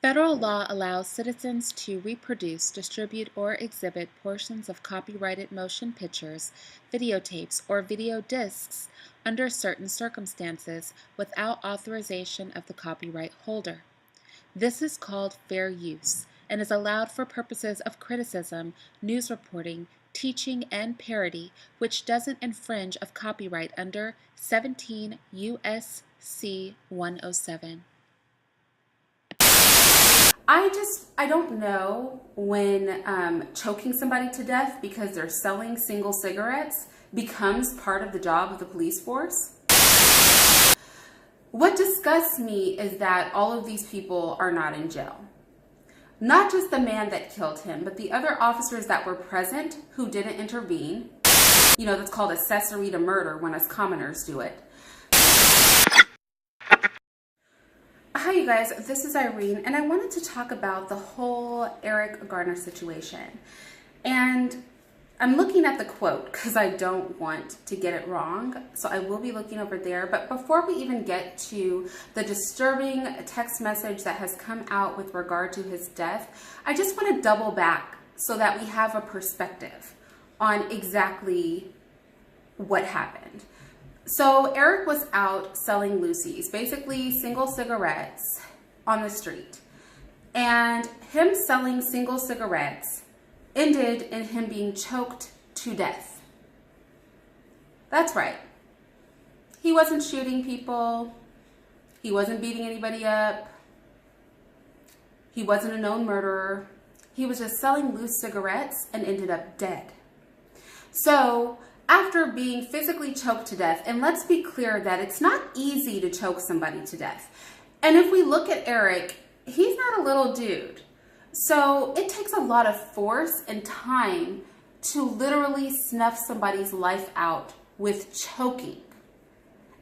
Federal law allows citizens to reproduce, distribute, or exhibit portions of copyrighted motion pictures, videotapes, or video discs under certain circumstances without authorization of the copyright holder. This is called fair use and is allowed for purposes of criticism, news reporting, teaching, and parody, which doesn't infringe of copyright under 17 U.S.C. 107. I don't know when choking somebody to death because they're selling single cigarettes becomes part of the job of the police force. What disgusts me is that all of these people are not in jail. Not just the man that killed him, but the other officers that were present who didn't intervene. You know, that's called accessory to murder when us commoners do it. Hi you guys, this is Irene, and I wanted to talk about the whole Eric Garner situation. And I'm looking at the quote because I don't want to get it wrong, so I will be looking over there. But before we even get to the disturbing text message that has come out with regard to his death, I just want to double back so that we have a perspective on exactly what happened. So Eric was out selling Lucy's, basically single cigarettes on the street. And him selling single cigarettes ended in him being choked to death. That's right. He wasn't shooting people. He wasn't beating anybody up. He wasn't a known murderer. He was just selling loose cigarettes and ended up dead. So after being physically choked to death, and let's be clear that it's not easy to choke somebody to death. And if we look at Eric, he's not a little dude. So it takes a lot of force and time to literally snuff somebody's life out with choking.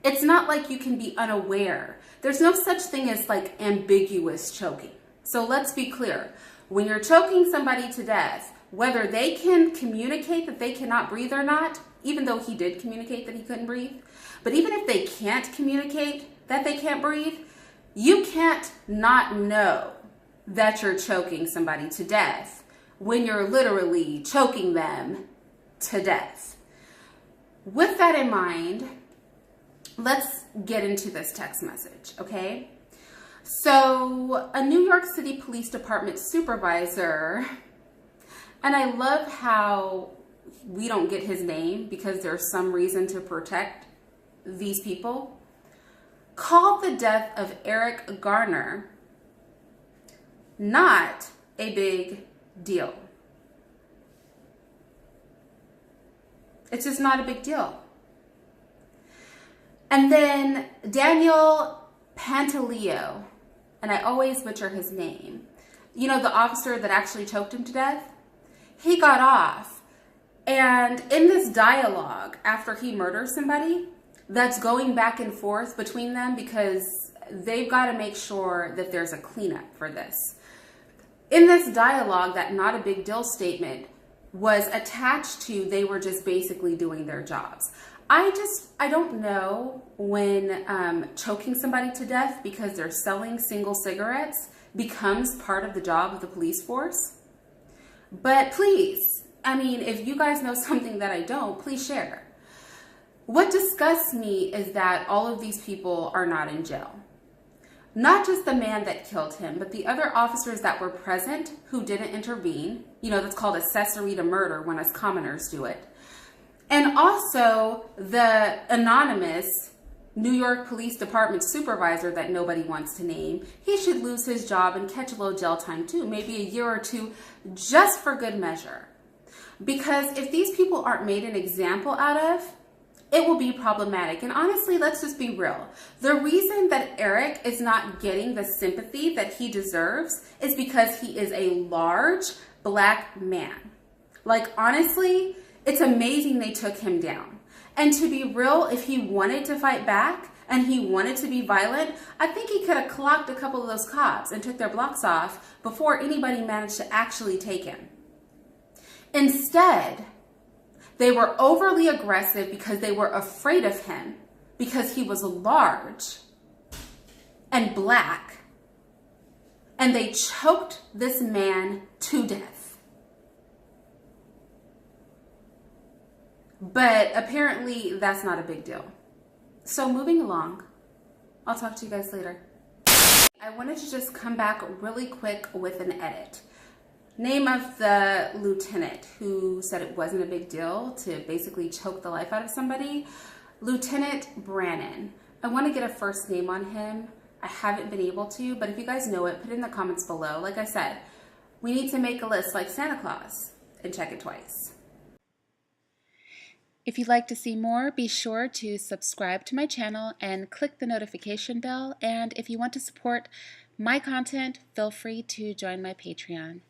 It's not like you can be unaware. There's no such thing as like ambiguous choking. So let's be clear. When you're choking somebody to death, whether they can communicate that they cannot breathe or not, even though he did communicate that he couldn't breathe, but even if they can't communicate that they can't breathe, you can't not know that you're choking somebody to death when you're literally choking them to death. With that in mind, let's get into this text message, okay? So a New York City Police Department supervisor, and I love how we don't get his name because there's some reason to protect these people, called the death of Eric Garner not a big deal. It's just not a big deal. And then Daniel Pantaleo, and I always butcher his name, you know, the officer that actually choked him to death, he got off. And in this dialogue, after he murders somebody, that's going back and forth between them because they've got to make sure that there's a cleanup for this. In this dialogue, that not a big deal statement was attached to they were just basically doing their jobs. I don't know when choking somebody to death because they're selling single cigarettes becomes part of the job of the police force. But please, I mean, if you guys know something that I don't, please share. What disgusts me is that all of these people are not in jail. Not just the man that killed him, but the other officers that were present who didn't intervene. You know, that's called accessory to murder when us commoners do it. And also the anonymous New York Police Department supervisor that nobody wants to name. He should lose his job and catch a little jail time too, maybe a year or two, just for good measure. Because if these people aren't made an example out of, it will be problematic. And honestly, let's just be real. The reason that Eric is not getting the sympathy that he deserves is because he is a large black man. Like, honestly, it's amazing they took him down. And to be real, if he wanted to fight back and he wanted to be violent, I think he could have clocked a couple of those cops and took their blocks off before anybody managed to actually take him. Instead, they were overly aggressive because they were afraid of him because he was large and black and they choked this man to death. But apparently that's not a big deal. So moving along, I'll talk to you guys later. I wanted to just come back really quick with an edit. Name of the lieutenant who said it wasn't a big deal to basically choke the life out of somebody, Lieutenant Bannon. I want to get a first name on him. I haven't been able to, but if you guys know it, put it in the comments below. Like I said, we need to make a list like Santa Claus and check it twice. If you'd like to see more, be sure to subscribe to my channel and click the notification bell. And if you want to support my content, feel free to join my Patreon.